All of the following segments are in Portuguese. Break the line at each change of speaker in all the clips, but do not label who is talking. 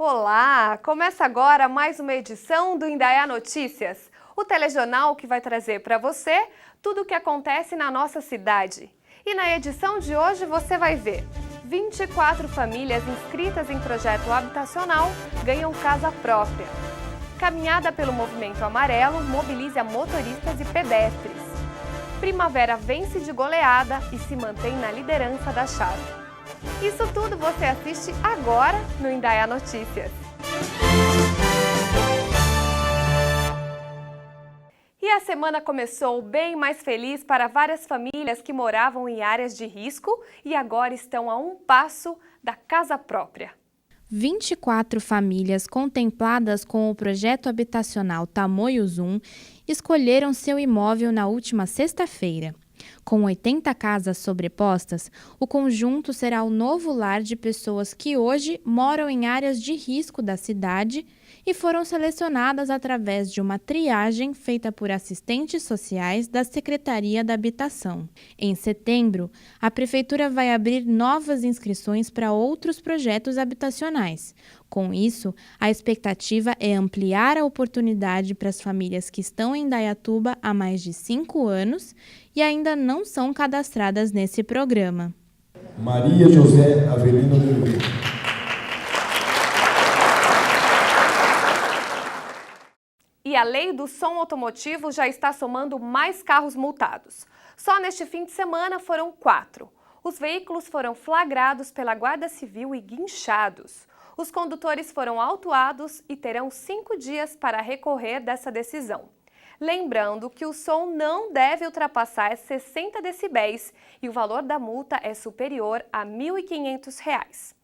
Olá! Começa agora mais uma edição do Indaiá Notícias, o telejornal que vai trazer para você tudo o que acontece na nossa cidade. E na edição de hoje você vai ver 24 famílias inscritas em projeto habitacional ganham casa própria. Caminhada pelo Movimento Amarelo mobiliza motoristas e pedestres. Primavera vence de goleada e se mantém na liderança da chave. Isso tudo você assiste agora no Indaiá Notícias. E a semana começou bem mais feliz para várias famílias que moravam em áreas de risco e agora estão a um passo da casa própria.
24 famílias contempladas com o projeto habitacional Tamoios 1 escolheram seu imóvel na última sexta-feira. Com 80 casas sobrepostas, o conjunto será o novo lar de pessoas que hoje moram em áreas de risco da cidade e foram selecionadas através de uma triagem feita por assistentes sociais da Secretaria da Habitação. Em setembro, a Prefeitura vai abrir novas inscrições para outros projetos habitacionais. Com isso, a expectativa é ampliar a oportunidade para as famílias que estão em Indaiatuba há mais de 5 anos e ainda não são cadastradas nesse programa.
Maria José Avelino de Oliveira.
E a lei do som automotivo já está somando mais carros multados. Só neste fim de semana foram 4. Os veículos foram flagrados pela Guarda Civil e guinchados. Os condutores foram autuados e terão 5 dias para recorrer dessa decisão. Lembrando que o som não deve ultrapassar 60 decibéis e o valor da multa é superior a R$ 1.500.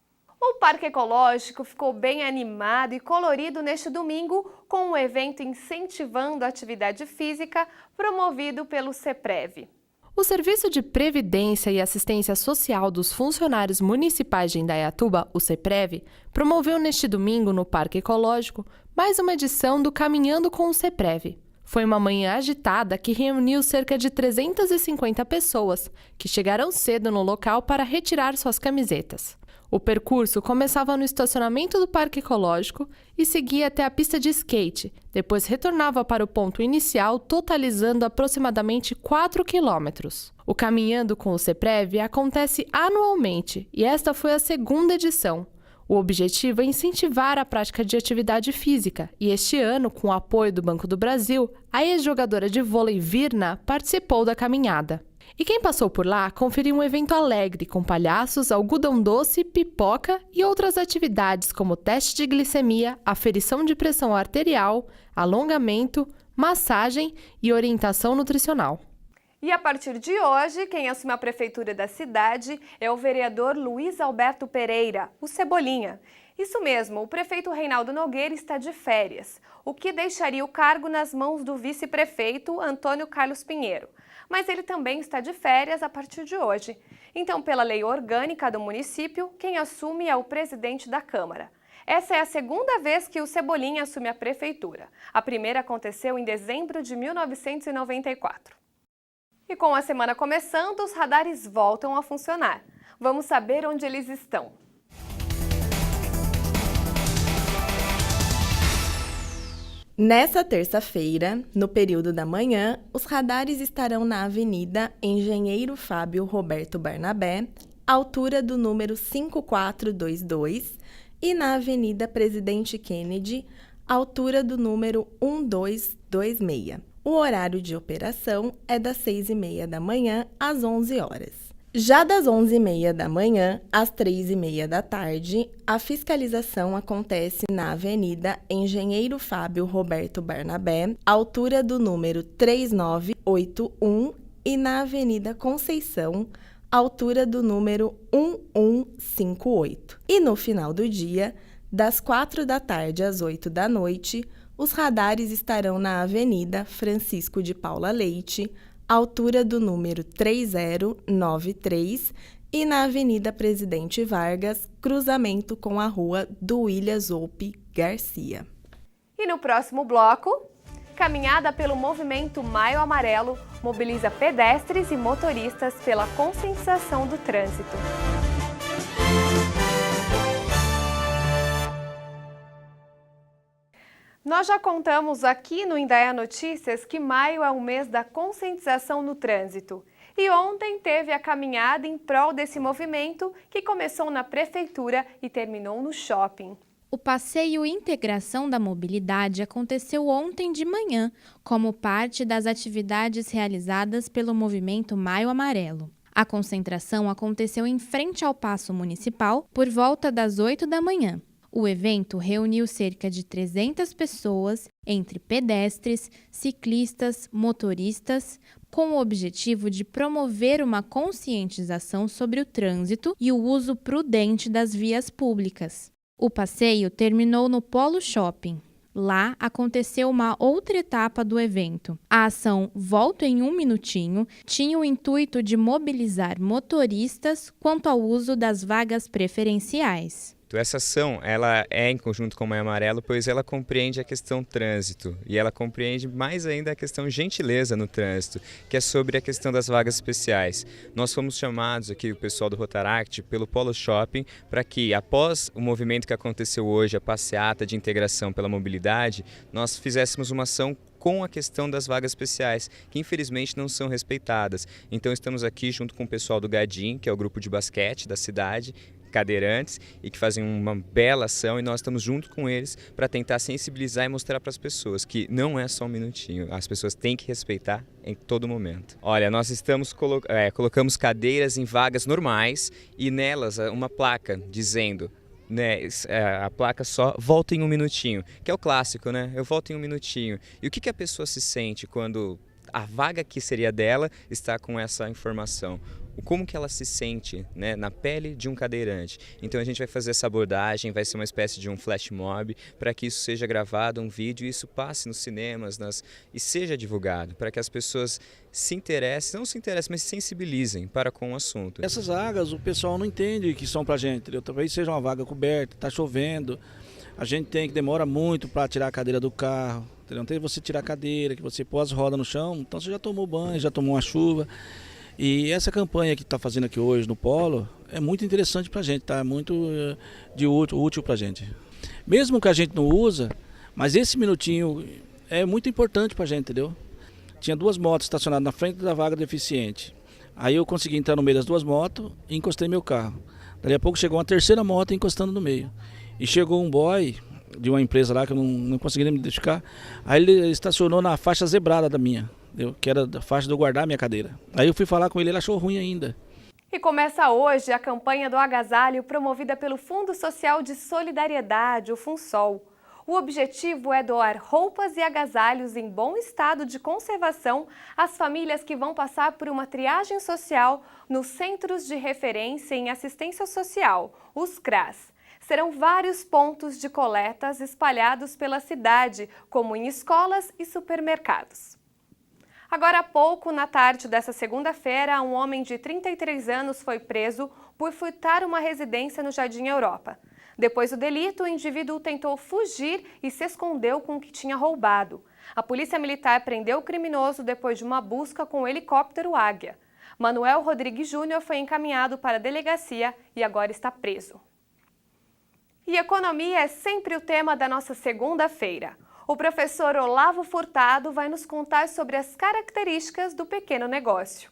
O Parque Ecológico ficou bem animado e colorido neste domingo com um evento incentivando a atividade física promovido pelo CEPREV.
O Serviço de Previdência e Assistência Social dos Funcionários Municipais de Indaiatuba, o CEPREV, promoveu neste domingo no Parque Ecológico mais uma edição do Caminhando com o CEPREV. Foi uma manhã agitada que reuniu cerca de 350 pessoas, que chegaram cedo no local para retirar suas camisetas. O percurso começava no estacionamento do Parque Ecológico e seguia até a pista de skate, depois retornava para o ponto inicial, totalizando aproximadamente 4 quilômetros. O Caminhando com o CEPREV acontece anualmente e esta foi a segunda edição. O objetivo é incentivar a prática de atividade física e este ano, com o apoio do Banco do Brasil, a ex-jogadora de vôlei Virna participou da caminhada. E quem passou por lá conferiu um evento alegre com palhaços, algodão doce, pipoca e outras atividades como teste de glicemia, aferição de pressão arterial, alongamento, massagem e orientação nutricional.
E a partir de hoje, quem assume a prefeitura da cidade é o vereador Luiz Alberto Pereira, o Cebolinha. Isso mesmo, o prefeito Reinaldo Nogueira está de férias, o que deixaria o cargo nas mãos do vice-prefeito Antônio Carlos Pinheiro. Mas ele também está de férias a partir de hoje. Então, pela lei orgânica do município, quem assume é o presidente da Câmara. Essa é a segunda vez que o Cebolinha assume a prefeitura. A primeira aconteceu em dezembro de 1994. E com a semana começando, os radares voltam a funcionar. Vamos saber onde eles estão.
Nessa terça-feira, no período da manhã, os radares estarão na Avenida Engenheiro Fábio Roberto Barnabé, altura do número 5422, e na Avenida Presidente Kennedy, altura do número 1226. O horário de operação é das 6h30 da manhã às 11 horas. Já das 11h30 da manhã às 3h30 da tarde, a fiscalização acontece na Avenida Engenheiro Fábio Roberto Barnabé, altura do número 3981, e na Avenida Conceição, altura do número 1158. E no final do dia, das 4 da tarde às 8 da noite, os radares estarão na Avenida Francisco de Paula Leite, altura do número 3093, e na Avenida Presidente Vargas, cruzamento com a Rua do William Zolpe Garcia.
E no próximo bloco, caminhada pelo Movimento Maio Amarelo mobiliza pedestres e motoristas pela conscientização do trânsito. Nós já contamos aqui no Indaiá Notícias que maio é o mês da conscientização no trânsito. E ontem teve a caminhada em prol desse movimento que começou na prefeitura e terminou no shopping.
O passeio Integração da Mobilidade aconteceu ontem de manhã, como parte das atividades realizadas pelo movimento Maio Amarelo. A concentração aconteceu em frente ao Paço Municipal por volta das 8 da manhã. O evento reuniu cerca de 300 pessoas, entre pedestres, ciclistas, motoristas, com o objetivo de promover uma conscientização sobre o trânsito e o uso prudente das vias públicas. O passeio terminou no Polo Shopping. Lá aconteceu uma outra etapa do evento. A ação Volto em um Minutinho tinha o intuito de mobilizar motoristas quanto ao uso das vagas preferenciais.
Essa ação ela é em conjunto com o Maio Amarelo, pois ela compreende a questão trânsito e ela compreende mais ainda a questão gentileza no trânsito, que é sobre a questão das vagas especiais. Nós fomos chamados aqui, o pessoal do Rotaract, pelo Polo Shopping, para que após o movimento que aconteceu hoje, a passeata de integração pela mobilidade, nós fizéssemos uma ação com a questão das vagas especiais, que infelizmente não são respeitadas. Então estamos aqui junto com o pessoal do Gadim, que é o grupo de basquete da cidade, cadeirantes, e que fazem uma bela ação, e nós estamos junto com eles para tentar sensibilizar e mostrar para as pessoas que não é só um minutinho, as pessoas têm que respeitar em todo momento. Olha, nós estamos colocamos cadeiras em vagas normais e nelas uma placa dizendo, né, a placa só volta em um minutinho, que é o clássico, né? Eu volto em um minutinho. E o que a pessoa se sente quando a vaga que seria dela está com essa informação? Como que ela se sente, né, na pele de um cadeirante. Então a gente vai fazer essa abordagem, vai ser uma espécie de um flash mob para que isso seja gravado, um vídeo, e isso passe nos cinemas e seja divulgado, para que as pessoas se interessem, não se interessem, mas se sensibilizem para com o assunto.
Essas vagas o pessoal não entende que são para a gente, entendeu? Talvez seja uma vaga coberta, está chovendo, a gente demora muito para tirar a cadeira do carro, entendeu? Então você tirar a cadeira, que você pôs as rodas no chão, então você já tomou banho, já tomou uma chuva. E essa campanha que está fazendo aqui hoje no Polo é muito interessante para a gente, tá? Muito útil para a gente. Mesmo que a gente não usa, mas esse minutinho é muito importante para a gente, entendeu? Tinha 2 motos estacionadas na frente da vaga deficiente. Aí eu consegui entrar no meio das 2 motos e encostei meu carro. Daí a pouco chegou uma 3ª moto encostando no meio. E chegou um boy de uma empresa lá que eu não consegui nem me identificar. Aí ele estacionou na faixa zebrada da minha, que era da faixa de eu guardar a minha cadeira. Aí eu fui falar com ele achou ruim ainda.
E começa hoje a campanha do agasalho promovida pelo Fundo Social de Solidariedade, o FUNSOL. O objetivo é doar roupas e agasalhos em bom estado de conservação às famílias que vão passar por uma triagem social nos Centros de Referência em Assistência Social, os CRAS. Serão vários pontos de coletas espalhados pela cidade, como em escolas e supermercados. Agora há pouco, na tarde dessa segunda-feira, um homem de 33 anos foi preso por furtar uma residência no Jardim Europa. Depois do delito, o indivíduo tentou fugir e se escondeu com o que tinha roubado. A Polícia Militar prendeu o criminoso depois de uma busca com o helicóptero Águia. Manuel Rodrigues Júnior foi encaminhado para a delegacia e agora está preso. E economia é sempre o tema da nossa segunda-feira. O professor Olavo Furtado vai nos contar sobre as características do pequeno negócio.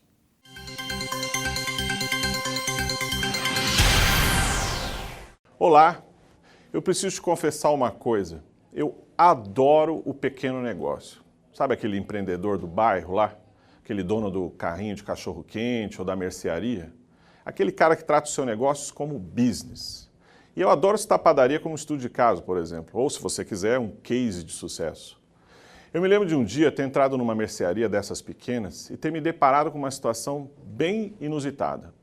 Olá, eu preciso te confessar uma coisa. Eu adoro o pequeno negócio. Sabe aquele empreendedor do bairro lá? Aquele dono do carrinho de cachorro-quente ou da mercearia? Aquele cara que trata o seu negócio como business. E eu adoro citar padaria como estudo de caso, por exemplo, ou se você quiser, um case de sucesso. Eu me lembro de um dia ter entrado numa mercearia dessas pequenas e ter me deparado com uma situação bem inusitada.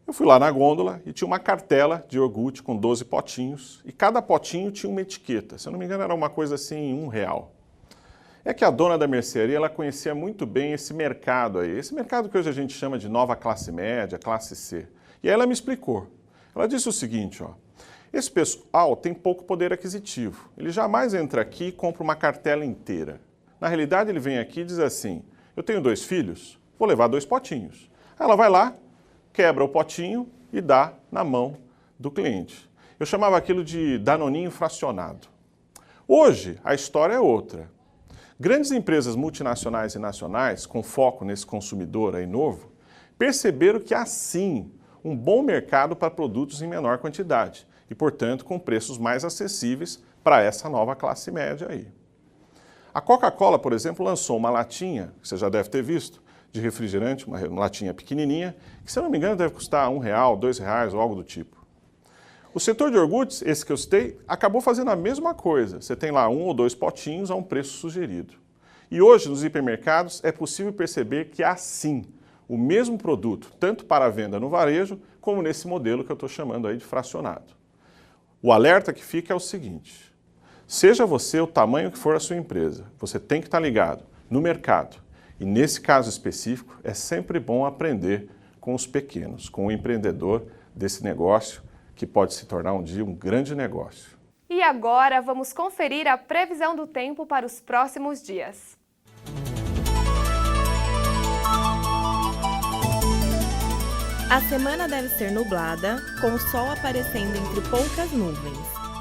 Eu fui lá na gôndola e tinha uma cartela de iogurte com 12 potinhos e cada potinho tinha uma etiqueta. Se eu não me engano era uma coisa assim, R$1. É que a dona da mercearia ela conhecia muito bem esse mercado aí, esse mercado que hoje a gente chama de nova classe média, classe C. E aí ela me explicou. Ela disse o seguinte, ó. Esse pessoal tem pouco poder aquisitivo. Ele jamais entra aqui e compra uma cartela inteira. Na realidade, ele vem aqui e diz assim, eu tenho 2 filhos, vou levar 2 potinhos. Aí ela vai lá, quebra o potinho e dá na mão do cliente. Eu chamava aquilo de danoninho fracionado. Hoje, a história é outra. Grandes empresas multinacionais e nacionais, com foco nesse consumidor aí novo, perceberam que há sim um bom mercado para produtos em menor quantidade e, portanto, com preços mais acessíveis para essa nova classe média aí. A Coca-Cola, por exemplo, lançou uma latinha, que você já deve ter visto, de refrigerante, uma latinha pequenininha, que, se eu não me engano, deve custar R$1, R$2 ou algo do tipo. O setor de iogurtes, esse que eu citei, acabou fazendo a mesma coisa. Você tem lá 1 ou 2 potinhos a um preço sugerido. E hoje, nos hipermercados, é possível perceber que há sim o mesmo produto, tanto para a venda no varejo, como nesse modelo que eu estou chamando aí de fracionado. O alerta que fica é o seguinte: seja você o tamanho que for a sua empresa, você tem que estar ligado no mercado. E nesse caso específico, é sempre bom aprender com os pequenos, com o empreendedor desse negócio, que pode se tornar um dia um grande negócio.
E agora vamos conferir a previsão do tempo para os próximos dias.
A semana deve ser nublada, com o sol aparecendo entre poucas nuvens.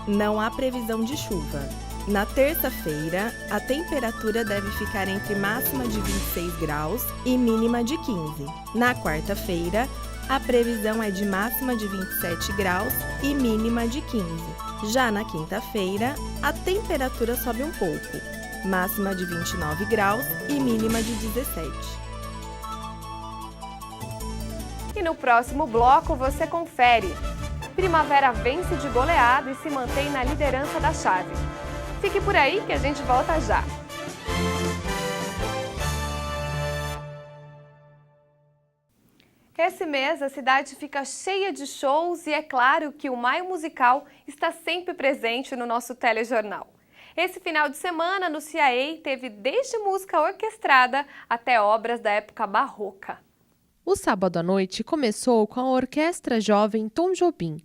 Não há previsão de chuva. Na terça-feira, a temperatura deve ficar entre máxima de 26 graus e mínima de 15. Na quarta-feira, a previsão é de máxima de 27 graus e mínima de 15. Já na quinta-feira, a temperatura sobe um pouco, máxima de 29 graus e mínima de 17.
E no próximo bloco você confere. Primavera vence de goleada e se mantém na liderança da chave. Fique por aí que a gente volta já. Esse mês a cidade fica cheia de shows e é claro que o Maio Musical está sempre presente no nosso telejornal. Esse final de semana no CIAE teve desde música orquestrada até obras da época barroca.
O sábado à noite começou com a Orquestra Jovem Tom Jobim.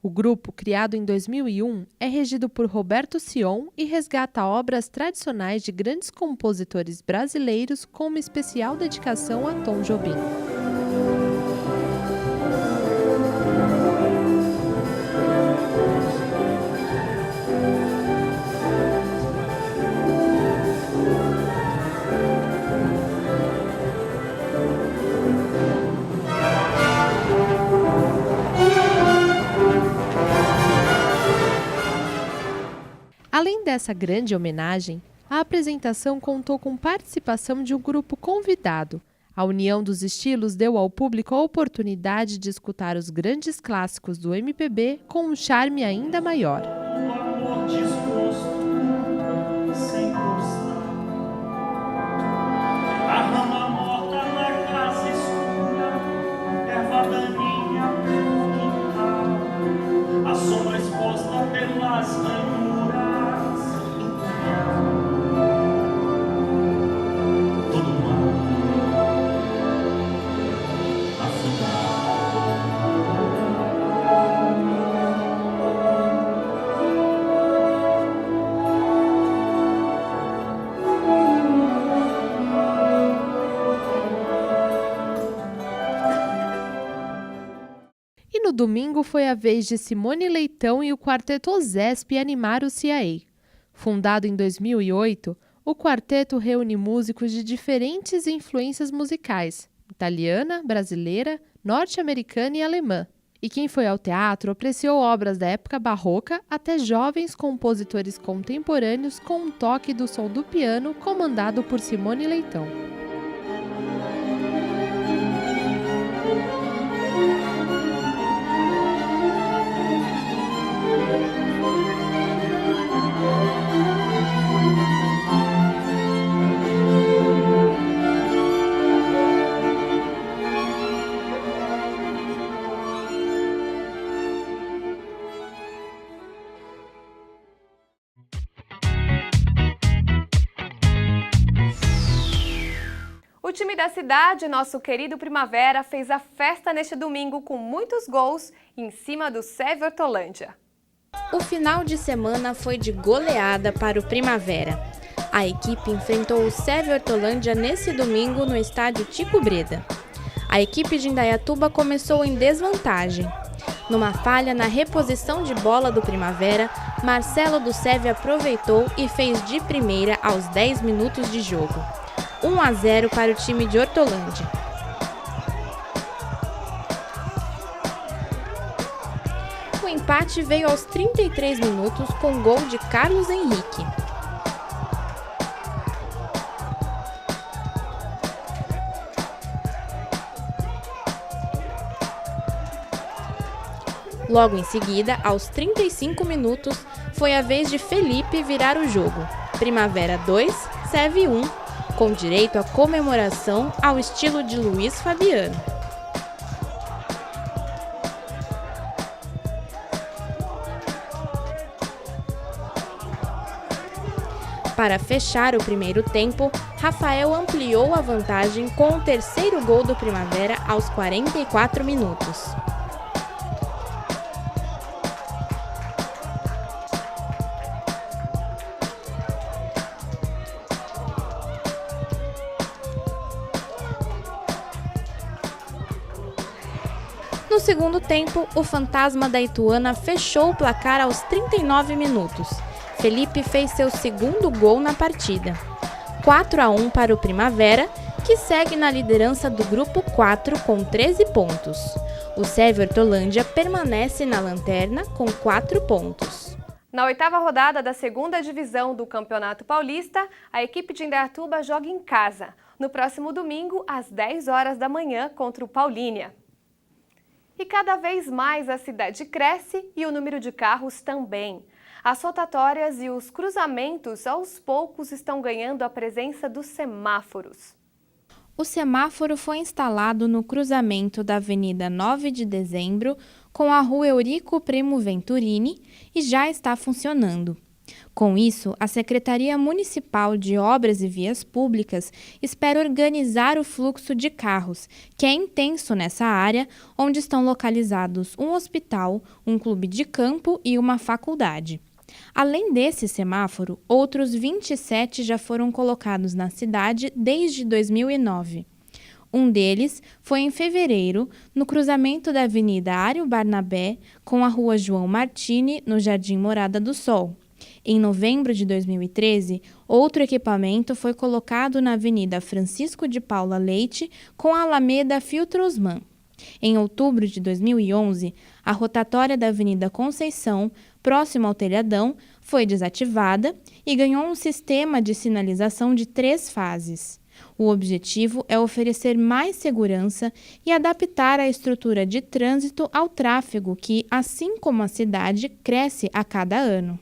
O grupo, criado em 2001, é regido por Roberto Sion e resgata obras tradicionais de grandes compositores brasileiros com uma especial dedicação a Tom Jobim. Além dessa grande homenagem, a apresentação contou com participação de um grupo convidado. A união dos estilos deu ao público a oportunidade de escutar os grandes clássicos do MPB com um charme ainda maior. No domingo foi a vez de Simone Leitão e o quarteto Ozesp animar o CIAE. Fundado em 2008, o quarteto reúne músicos de diferentes influências musicais, italiana, brasileira, norte-americana e alemã. E quem foi ao teatro apreciou obras da época barroca até jovens compositores contemporâneos com um toque do som do piano comandado por Simone Leitão.
O time da cidade, nosso querido Primavera, fez a festa neste domingo com muitos gols em cima do Sérvia Hortolândia.
O final de semana foi de goleada para o Primavera. A equipe enfrentou o Sérvia Hortolândia nesse domingo no estádio Tico Breda. A equipe de Indaiatuba começou em desvantagem, Numa falha na reposição de bola do Primavera, Marcelo do Seve aproveitou e fez de primeira aos 10 minutos de jogo. 1-0 para o time de Hortolândia. O empate veio aos 33 minutos com gol de Carlos Henrique. Logo em seguida, aos 35 minutos, foi a vez de Felipe virar o jogo. Primavera 2, Seve 1, com direito à comemoração ao estilo de Luiz Fabiano. Para fechar o primeiro tempo, Rafael ampliou a vantagem com o terceiro gol do Primavera aos 44 minutos. No segundo tempo, o fantasma da Ituana fechou o placar aos 39 minutos. Felipe fez seu segundo gol na partida. 4-1 para o Primavera, que segue na liderança do grupo 4 com 13 pontos. O Seve Hortolândia permanece na lanterna com 4 pontos.
Na 8ª rodada da 2ª divisão do Campeonato Paulista, a equipe de Indaiatuba joga em casa, no próximo domingo, às 10 horas da manhã, contra o Paulínia. E cada vez mais a cidade cresce e o número de carros também. As rotatórias e os cruzamentos, aos poucos, estão ganhando a presença dos semáforos.
O semáforo foi instalado no cruzamento da Avenida 9 de Dezembro com a Rua Eurico Primo Venturini e já está funcionando. Com isso, a Secretaria Municipal de Obras e Vias Públicas espera organizar o fluxo de carros, que é intenso nessa área, onde estão localizados um hospital, um clube de campo e uma faculdade. Além desse semáforo, outros 27 já foram colocados na cidade desde 2009. Um deles foi em fevereiro, no cruzamento da Avenida Ário Barnabé com a Rua João Martini, no Jardim Morada do Sol. Em novembro de 2013, outro equipamento foi colocado na Avenida Francisco de Paula Leite com a Alameda Filtrosman. Em outubro de 2011, a rotatória da Avenida Conceição, próximo ao Telhadão, foi desativada e ganhou um sistema de sinalização de 3 fases. O objetivo é oferecer mais segurança e adaptar a estrutura de trânsito ao tráfego que, assim como a cidade, cresce a cada ano.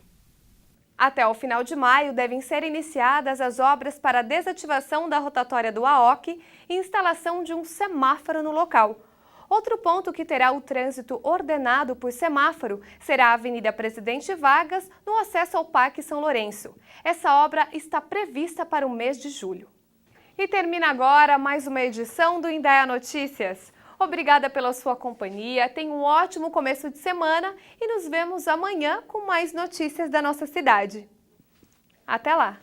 Até o final de maio devem ser iniciadas as obras para a desativação da rotatória do AOC e instalação de um semáforo no local. Outro ponto que terá o trânsito ordenado por semáforo será a Avenida Presidente Vargas, no acesso ao Parque São Lourenço. Essa obra está prevista para o mês de julho. E termina agora mais uma edição do Indaia Notícias. Obrigada pela sua companhia, tenha um ótimo começo de semana e nos vemos amanhã com mais notícias da nossa cidade. Até lá!